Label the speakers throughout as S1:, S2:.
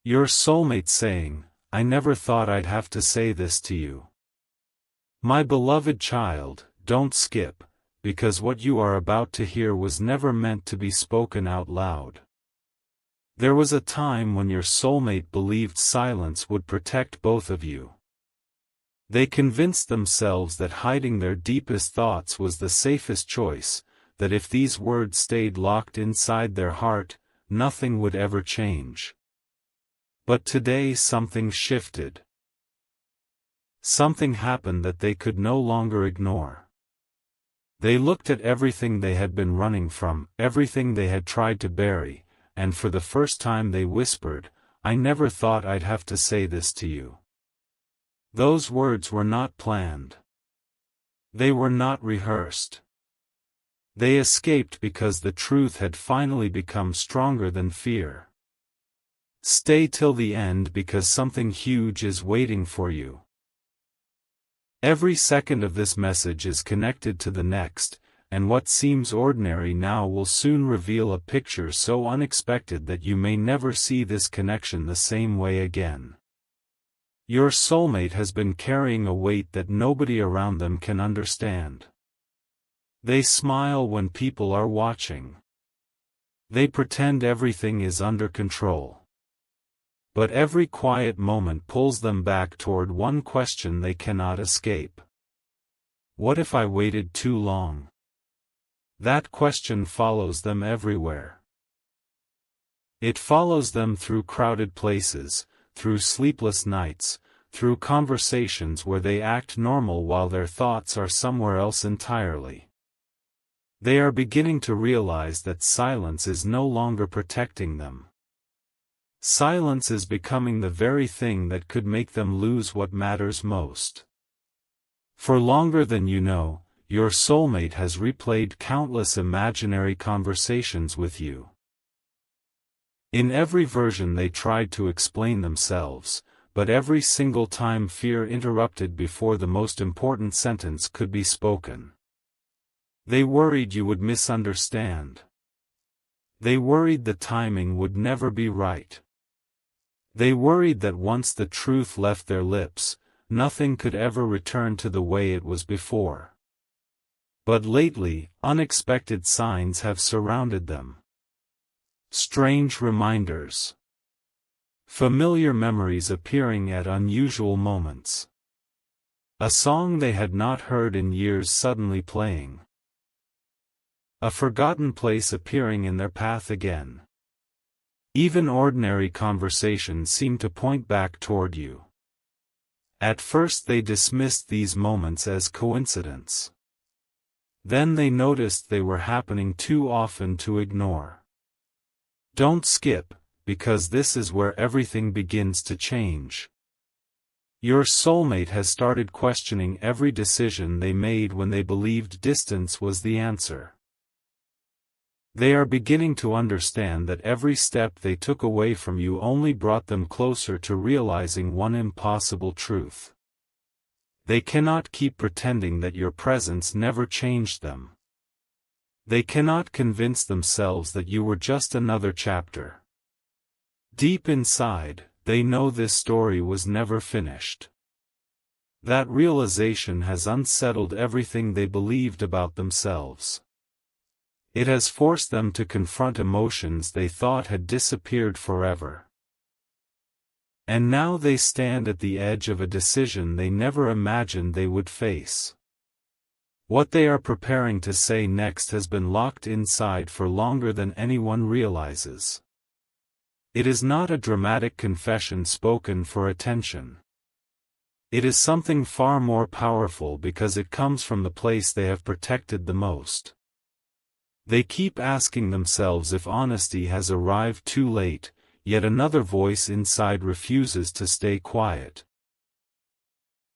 S1: Your soulmate saying, "I never thought I'd have to say this to you. My beloved child, don't skip, because what you are about to hear was never meant to be spoken out loud." There was a time when your soulmate believed silence would protect both of you. They convinced themselves that hiding their deepest thoughts was the safest choice, that if these words stayed locked inside their heart, nothing would ever change. But today something shifted. Something happened that they could no longer ignore. They looked at everything they had been running from, everything they had tried to bury, and for the first time they whispered, "I never thought I'd have to say this to you." Those words were not planned. They were not rehearsed. They escaped because the truth had finally become stronger than fear. Stay till the end because something huge is waiting for you. Every second of this message is connected to the next, and what seems ordinary now will soon reveal a picture so unexpected that you may never see this connection the same way again. Your soulmate has been carrying a weight that nobody around them can understand. They smile when people are watching. They pretend everything is under control. But every quiet moment pulls them back toward one question they cannot escape. What if I waited too long? That question follows them everywhere. It follows them through crowded places, through sleepless nights, through conversations where they act normal while their thoughts are somewhere else entirely. They are beginning to realize that silence is no longer protecting them. Silence is becoming the very thing that could make them lose what matters most. For longer than you know, your soulmate has replayed countless imaginary conversations with you. In every version they tried to explain themselves, but every single time fear interrupted before the most important sentence could be spoken. They worried you would misunderstand. They worried the timing would never be right. They worried that once the truth left their lips, nothing could ever return to the way it was before. But lately, unexpected signs have surrounded them. Strange reminders. Familiar memories appearing at unusual moments. A song they had not heard in years suddenly playing. A forgotten place appearing in their path again. Even ordinary conversations seem to point back toward you. At first they dismissed these moments as coincidence. Then they noticed they were happening too often to ignore. Don't skip, because this is where everything begins to change. Your soulmate has started questioning every decision they made when they believed distance was the answer. They are beginning to understand that every step they took away from you only brought them closer to realizing one impossible truth. They cannot keep pretending that your presence never changed them. They cannot convince themselves that you were just another chapter. Deep inside, they know this story was never finished. That realization has unsettled everything they believed about themselves. It has forced them to confront emotions they thought had disappeared forever. And now they stand at the edge of a decision they never imagined they would face. What they are preparing to say next has been locked inside for longer than anyone realizes. It is not a dramatic confession spoken for attention. It is something far more powerful because it comes from the place they have protected the most. They keep asking themselves if honesty has arrived too late, yet another voice inside refuses to stay quiet.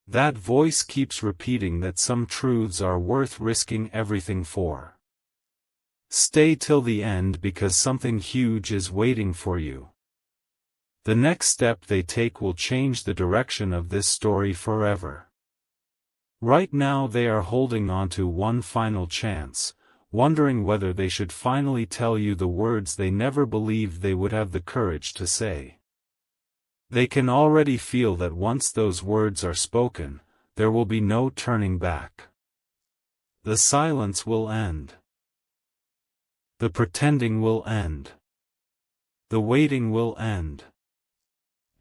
S1: That voice keeps repeating that some truths are worth risking everything for. Stay till the end because something huge is waiting for you. The next step they take will change the direction of this story forever. Right now they are holding on to one final chance, wondering whether they should finally tell you the words they never believed they would have the courage to say. They can already feel that once those words are spoken, there will be no turning back. The silence will end. The pretending will end. The waiting will end.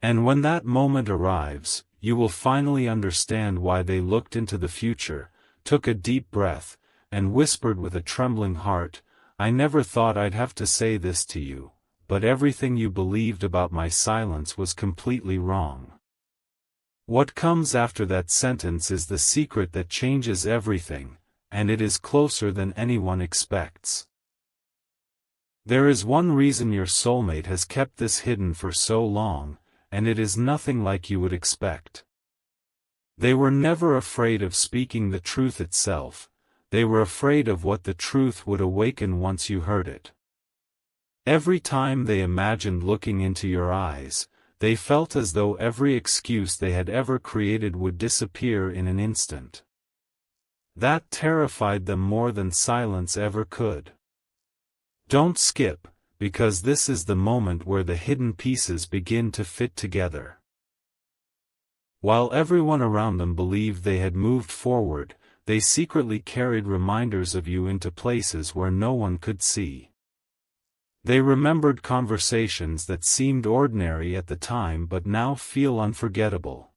S1: And when that moment arrives, you will finally understand why they looked into the future, took a deep breath, and whispered with a trembling heart, "I never thought I'd have to say this to you, but everything you believed about my silence was completely wrong." What comes after that sentence is the secret that changes everything, and it is closer than anyone expects. There is one reason your soulmate has kept this hidden for so long, and it is nothing like you would expect. They were never afraid of speaking the truth itself, they were afraid of what the truth would awaken once you heard it. Every time they imagined looking into your eyes, they felt as though every excuse they had ever created would disappear in an instant. That terrified them more than silence ever could. Don't skip, because this is the moment where the hidden pieces begin to fit together. While everyone around them believed they had moved forward, they secretly carried reminders of you into places where no one could see. They remembered conversations that seemed ordinary at the time but now feel unforgettable.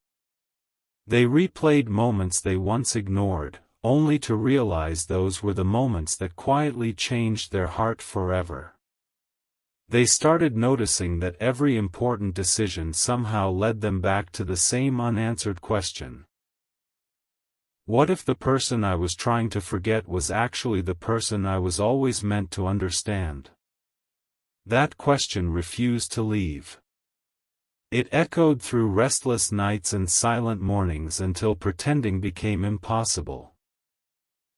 S1: They replayed moments they once ignored, only to realize those were the moments that quietly changed their heart forever. They started noticing that every important decision somehow led them back to the same unanswered question. What if the person I was trying to forget was actually the person I was always meant to understand? That question refused to leave. It echoed through restless nights and silent mornings until pretending became impossible.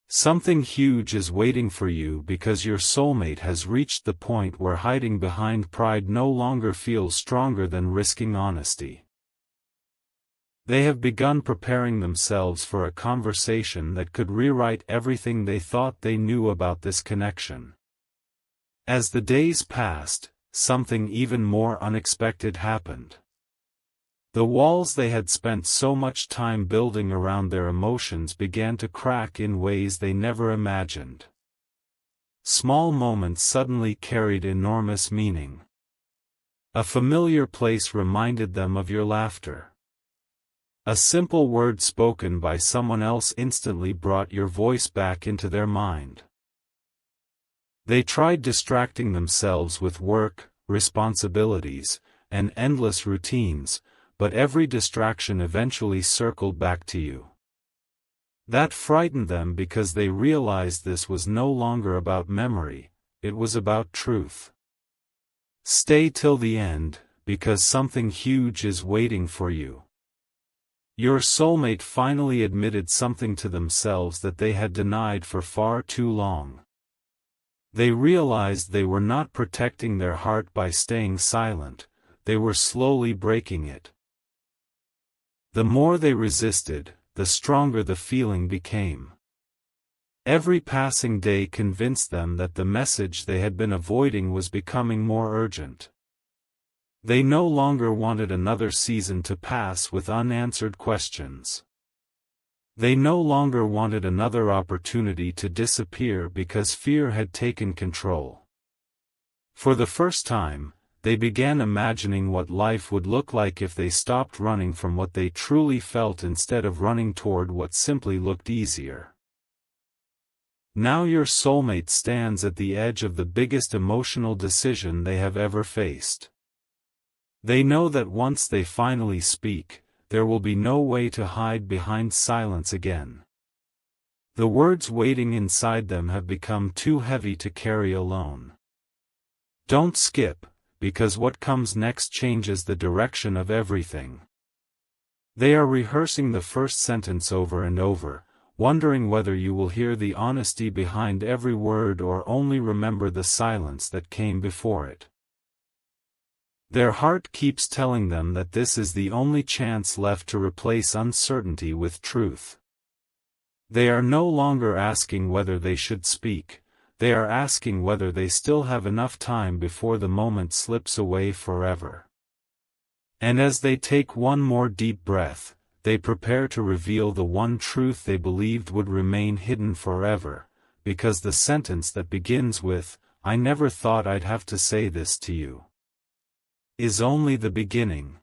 S1: Something huge is waiting for you because your soulmate has reached the point where hiding behind pride no longer feels stronger than risking honesty. They have begun preparing themselves for a conversation that could rewrite everything they thought they knew about this connection. As the days passed, something even more unexpected happened. The walls they had spent so much time building around their emotions began to crack in ways they never imagined. Small moments suddenly carried enormous meaning. A familiar place reminded them of your laughter. A simple word spoken by someone else instantly brought your voice back into their mind. They tried distracting themselves with work, responsibilities, and endless routines, but every distraction eventually circled back to you. That frightened them because they realized this was no longer about memory, it was about truth. Stay till the end, because something huge is waiting for you. Your soulmate finally admitted something to themselves that they had denied for far too long. They realized they were not protecting their heart by staying silent, they were slowly breaking it. The more they resisted, the stronger the feeling became. Every passing day convinced them that the message they had been avoiding was becoming more urgent. They no longer wanted another season to pass with unanswered questions. They no longer wanted another opportunity to disappear because fear had taken control. For the first time, they began imagining what life would look like if they stopped running from what they truly felt instead of running toward what simply looked easier. Now your soulmate stands at the edge of the biggest emotional decision they have ever faced. They know that once they finally speak, there will be no way to hide behind silence again. The words waiting inside them have become too heavy to carry alone. Don't skip, because what comes next changes the direction of everything. They are rehearsing the first sentence over and over, wondering whether you will hear the honesty behind every word or only remember the silence that came before it. Their heart keeps telling them that this is the only chance left to replace uncertainty with truth. They are no longer asking whether they should speak. They are asking whether they still have enough time before the moment slips away forever. And as they take one more deep breath, they prepare to reveal the one truth they believed would remain hidden forever, because the sentence that begins with, "I never thought I'd have to say this to you," is only the beginning.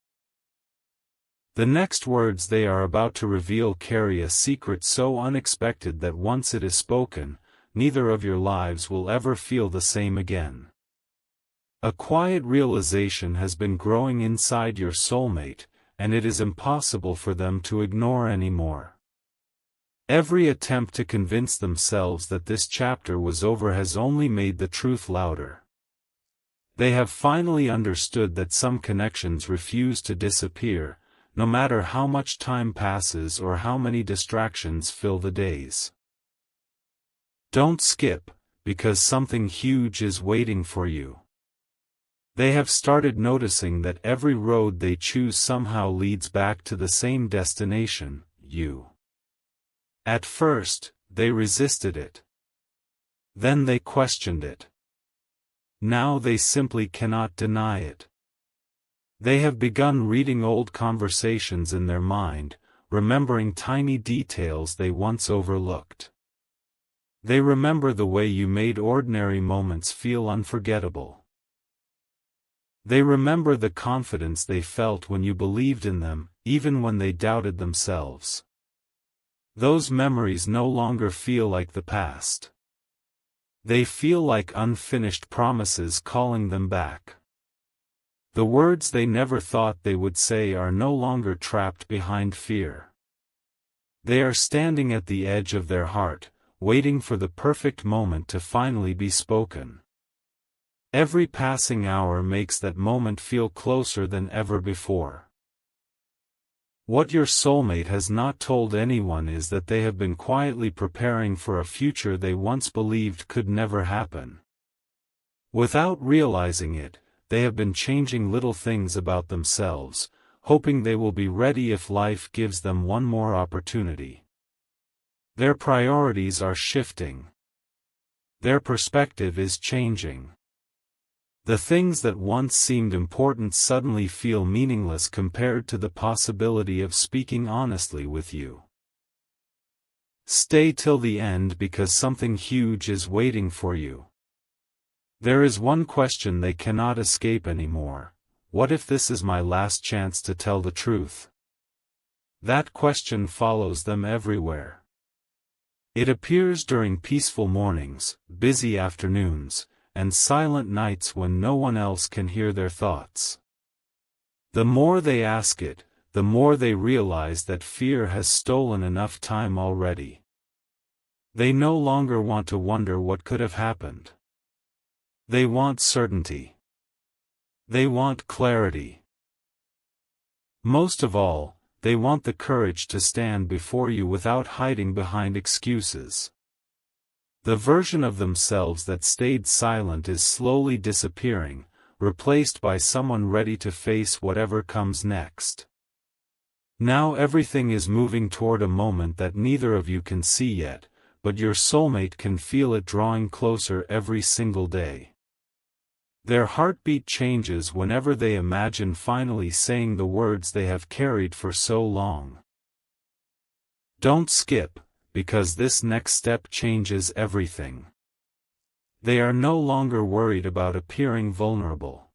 S1: The next words they are about to reveal carry a secret so unexpected that once it is spoken, neither of your lives will ever feel the same again. A quiet realization has been growing inside your soulmate, and it is impossible for them to ignore anymore. Every attempt to convince themselves that this chapter was over has only made the truth louder. They have finally understood that some connections refuse to disappear, no matter how much time passes or how many distractions fill the days. Don't skip, because something huge is waiting for you. They have started noticing that every road they choose somehow leads back to the same destination, you. At first, they resisted it. Then they questioned it. Now they simply cannot deny it. They have begun reading old conversations in their mind, remembering tiny details they once overlooked. They remember the way you made ordinary moments feel unforgettable. They remember the confidence they felt when you believed in them, even when they doubted themselves. Those memories no longer feel like the past. They feel like unfinished promises calling them back. The words they never thought they would say are no longer trapped behind fear. They are standing at the edge of their heart, waiting for the perfect moment to finally be spoken. Every passing hour makes that moment feel closer than ever before. What your soulmate has not told anyone is that they have been quietly preparing for a future they once believed could never happen. Without realizing it, they have been changing little things about themselves, hoping they will be ready if life gives them one more opportunity. Their priorities are shifting. Their perspective is changing. The things that once seemed important suddenly feel meaningless compared to the possibility of speaking honestly with you. Stay till the end because something huge is waiting for you. There is one question they cannot escape anymore: what if this is my last chance to tell the truth? That question follows them everywhere. It appears during peaceful mornings, busy afternoons, and silent nights when no one else can hear their thoughts. The more they ask it, the more they realize that fear has stolen enough time already. They no longer want to wonder what could have happened. They want certainty. They want clarity. Most of all, they want the courage to stand before you without hiding behind excuses. The version of themselves that stayed silent is slowly disappearing, replaced by someone ready to face whatever comes next. Now everything is moving toward a moment that neither of you can see yet, but your soulmate can feel it drawing closer every single day. Their heartbeat changes whenever they imagine finally saying the words they have carried for so long. Don't skip, because this next step changes everything. They are no longer worried about appearing vulnerable.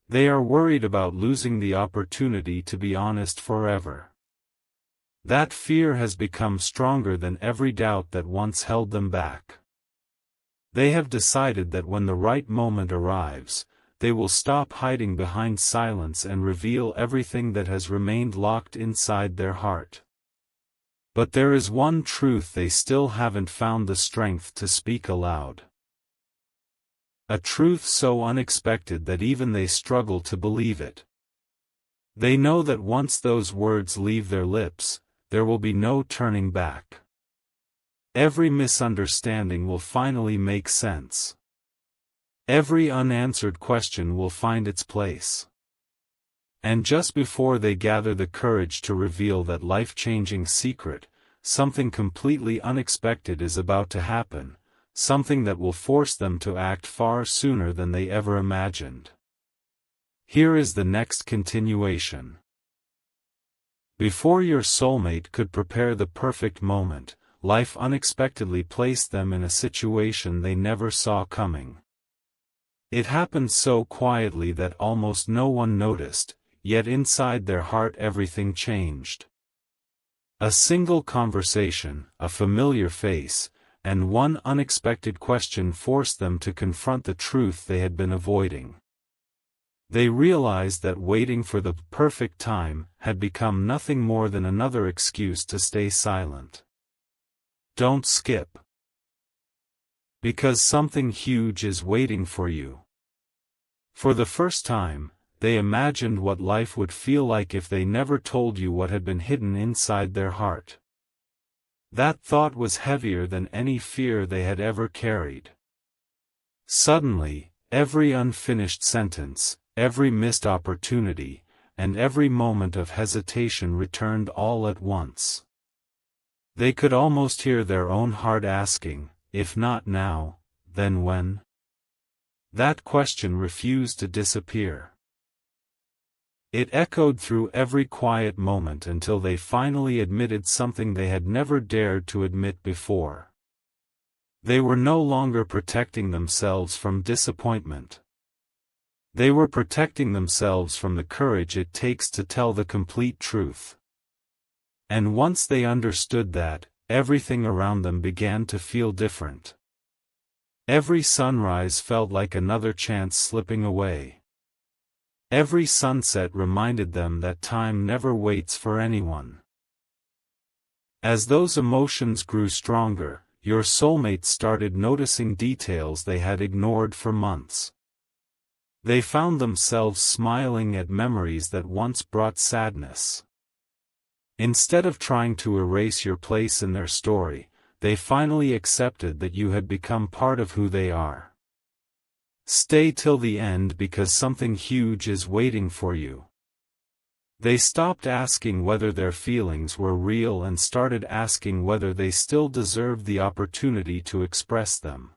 S1: They are worried about losing the opportunity to be honest forever. That fear has become stronger than every doubt that once held them back. They have decided that when the right moment arrives, they will stop hiding behind silence and reveal everything that has remained locked inside their heart. But there is one truth they still haven't found the strength to speak aloud. A truth so unexpected that even they struggle to believe it. They know that once those words leave their lips, there will be no turning back. Every misunderstanding will finally make sense. Every unanswered question will find its place. And just before they gather the courage to reveal that life-changing secret, something completely unexpected is about to happen, something that will force them to act far sooner than they ever imagined. Here is the next continuation. Before your soulmate could prepare the perfect moment, life unexpectedly placed them in a situation they never saw coming. It happened so quietly that almost no one noticed, yet inside their heart everything changed. A single conversation, a familiar face, and one unexpected question forced them to confront the truth they had been avoiding. They realized that waiting for the perfect time had become nothing more than another excuse to stay silent. Don't skip. Because something huge is waiting for you. For the first time, they imagined what life would feel like if they never told you what had been hidden inside their heart. That thought was heavier than any fear they had ever carried. Suddenly, every unfinished sentence, every missed opportunity, and every moment of hesitation returned all at once. They could almost hear their own heart asking, if not now, then when? That question refused to disappear. It echoed through every quiet moment until they finally admitted something they had never dared to admit before. They were no longer protecting themselves from disappointment. They were protecting themselves from the courage it takes to tell the complete truth. And once they understood that, everything around them began to feel different. Every sunrise felt like another chance slipping away. Every sunset reminded them that time never waits for anyone. As those emotions grew stronger, your soulmate started noticing details they had ignored for months. They found themselves smiling at memories that once brought sadness. Instead of trying to erase your place in their story, they finally accepted that you had become part of who they are. Stay till the end because something huge is waiting for you. They stopped asking whether their feelings were real and started asking whether they still deserved the opportunity to express them.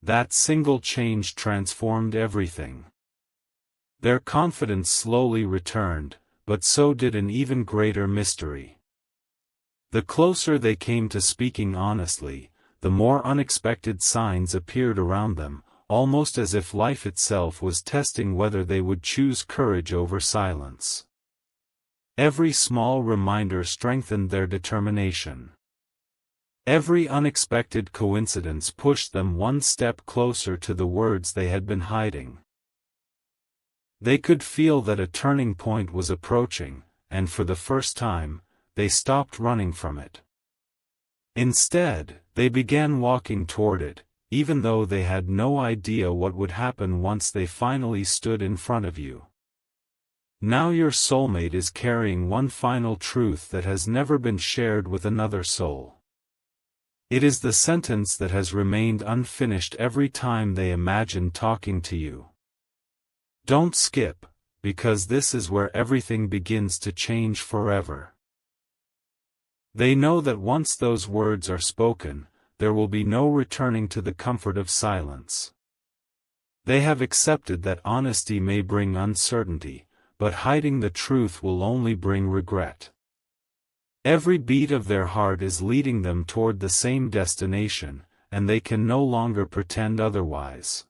S1: That single change transformed everything. Their confidence slowly returned, but so did an even greater mystery. The closer they came to speaking honestly, the more unexpected signs appeared around them, almost as if life itself was testing whether they would choose courage over silence. Every small reminder strengthened their determination. Every unexpected coincidence pushed them one step closer to the words they had been hiding. They could feel that a turning point was approaching, and for the first time, they stopped running from it. Instead, they began walking toward it, even though they had no idea what would happen once they finally stood in front of you. Now your soulmate is carrying one final truth that has never been shared with another soul. It is the sentence that has remained unfinished every time they imagined talking to you. Don't skip, because this is where everything begins to change forever. They know that once those words are spoken, there will be no returning to the comfort of silence. They have accepted that honesty may bring uncertainty, but hiding the truth will only bring regret. Every beat of their heart is leading them toward the same destination, and they can no longer pretend otherwise.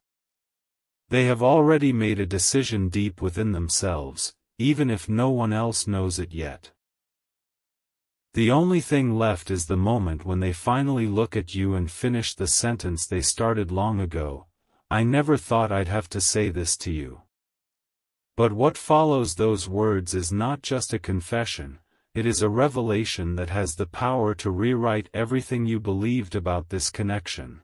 S1: They have already made a decision deep within themselves, even if no one else knows it yet. The only thing left is the moment when they finally look at you and finish the sentence they started long ago. I never thought I'd have to say this to you. But what follows those words is not just a confession, it is a revelation that has the power to rewrite everything you believed about this connection.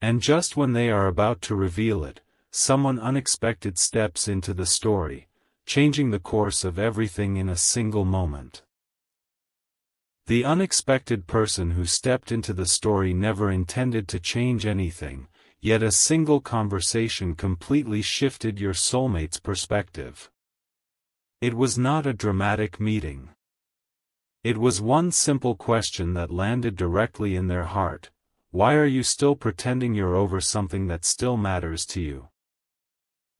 S1: And just when they are about to reveal it, someone unexpected steps into the story, changing the course of everything in a single moment. The unexpected person who stepped into the story never intended to change anything, yet a single conversation completely shifted your soulmate's perspective. It was not a dramatic meeting. It was one simple question that landed directly in their heart: why are you still pretending you're over something that still matters to you?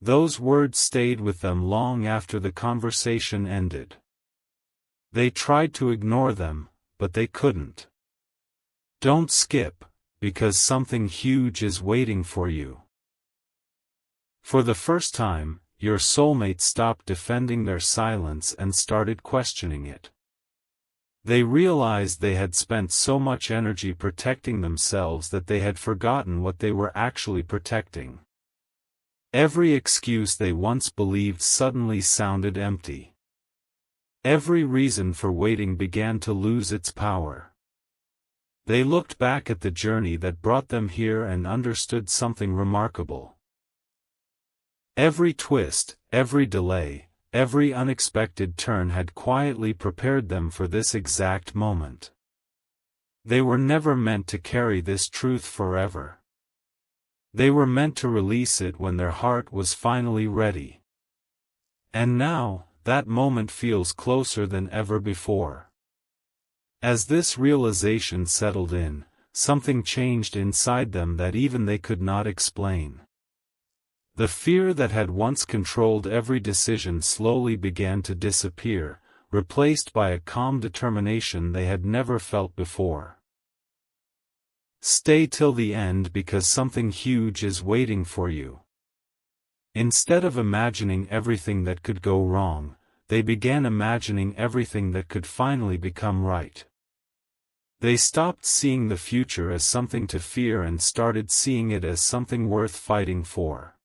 S1: Those words stayed with them long after the conversation ended. They tried to ignore them, but they couldn't. Don't skip, because something huge is waiting for you. For the first time, your soulmate stopped defending their silence and started questioning it. They realized they had spent so much energy protecting themselves that they had forgotten what they were actually protecting. Every excuse they once believed suddenly sounded empty. Every reason for waiting began to lose its power. They looked back at the journey that brought them here and understood something remarkable. Every twist, every delay, every unexpected turn had quietly prepared them for this exact moment. They were never meant to carry this truth forever. They were meant to release it when their heart was finally ready. And now, that moment feels closer than ever before. As this realization settled in, something changed inside them that even they could not explain. The fear that had once controlled every decision slowly began to disappear, replaced by a calm determination they had never felt before. Stay till the end because something huge is waiting for you. Instead of imagining everything that could go wrong, they began imagining everything that could finally become right. They stopped seeing the future as something to fear and started seeing it as something worth fighting for.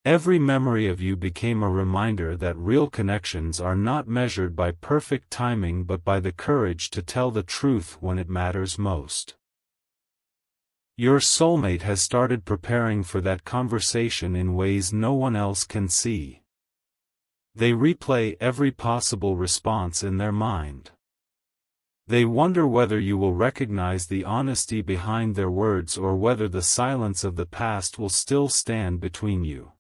S1: Every memory of you became a reminder that real connections are not measured by perfect timing but by the courage to tell the truth when it matters most. Your soulmate has started preparing for that conversation in ways no one else can see. They replay every possible response in their mind. They wonder whether you will recognize the honesty behind their words or whether the silence of the past will still stand between you.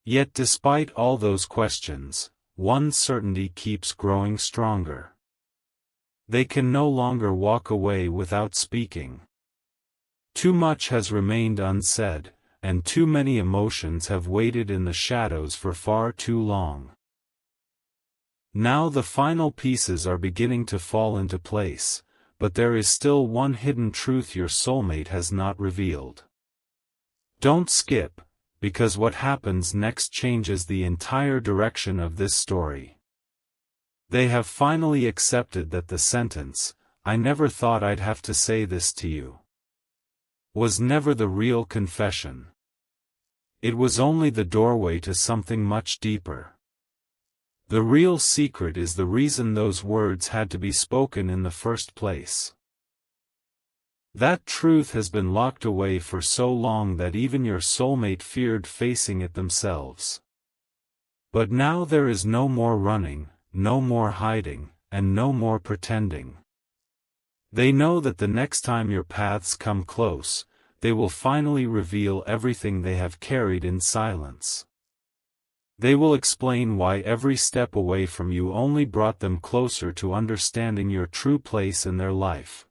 S1: Yet despite all those questions, one certainty keeps growing stronger. They can no longer walk away without speaking. Too much has remained unsaid, and too many emotions have waited in the shadows for far too long. Now the final pieces are beginning to fall into place, but there is still one hidden truth your soulmate has not revealed. Don't skip, because what happens next changes the entire direction of this story. They have finally accepted that the sentence, "I never thought I'd have to say this to you," was never the real confession. It was only the doorway to something much deeper. The real secret is the reason those words had to be spoken in the first place. That truth has been locked away for so long that even your soulmate feared facing it themselves. But now there is no more running, no more hiding, and no more pretending. They know that the next time your paths come close, they will finally reveal everything they have carried in silence. They will explain why every step away from you only brought them closer to understanding your true place in their life.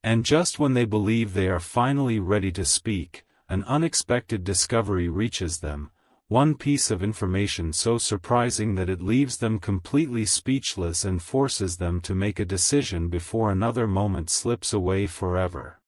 S1: And just when they believe they are finally ready to speak, an unexpected discovery reaches them, one piece of information so surprising that it leaves them completely speechless and forces them to make a decision before another moment slips away forever.